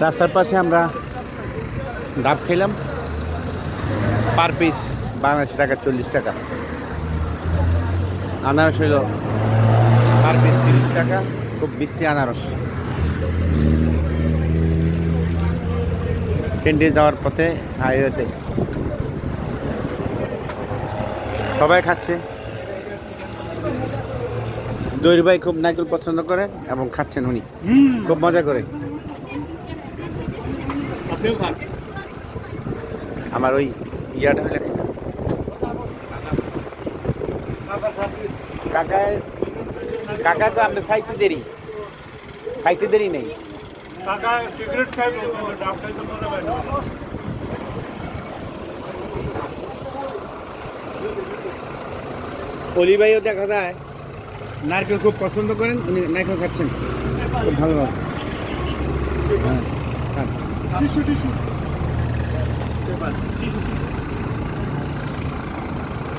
রাস্তার পাশে আমরা ডাব খেলাম, পার পিস বাংলাদেশি টাকা 40 টাকা। আনারস হইল পার পিস 30 টাকা, খুব মিষ্টি আনারস। ক্যান্টিন যাওয়ার পথে হাইওয়েতে সবাই খাচ্ছে। জহির ভাই খুব নারকেল পছন্দ করে এবং খাচ্ছেন উনি খুব মজা করে। আমার ওই ইয়াটা হলে কাকায় কাকা তো আপনি খাইতে দেরি নেই। অলি ভাইও দেখা যায় নারকেল খুব পছন্দ করেন, উনি নারকেল খাচ্ছেন খুব ভালোভাবে। হ্যাঁ,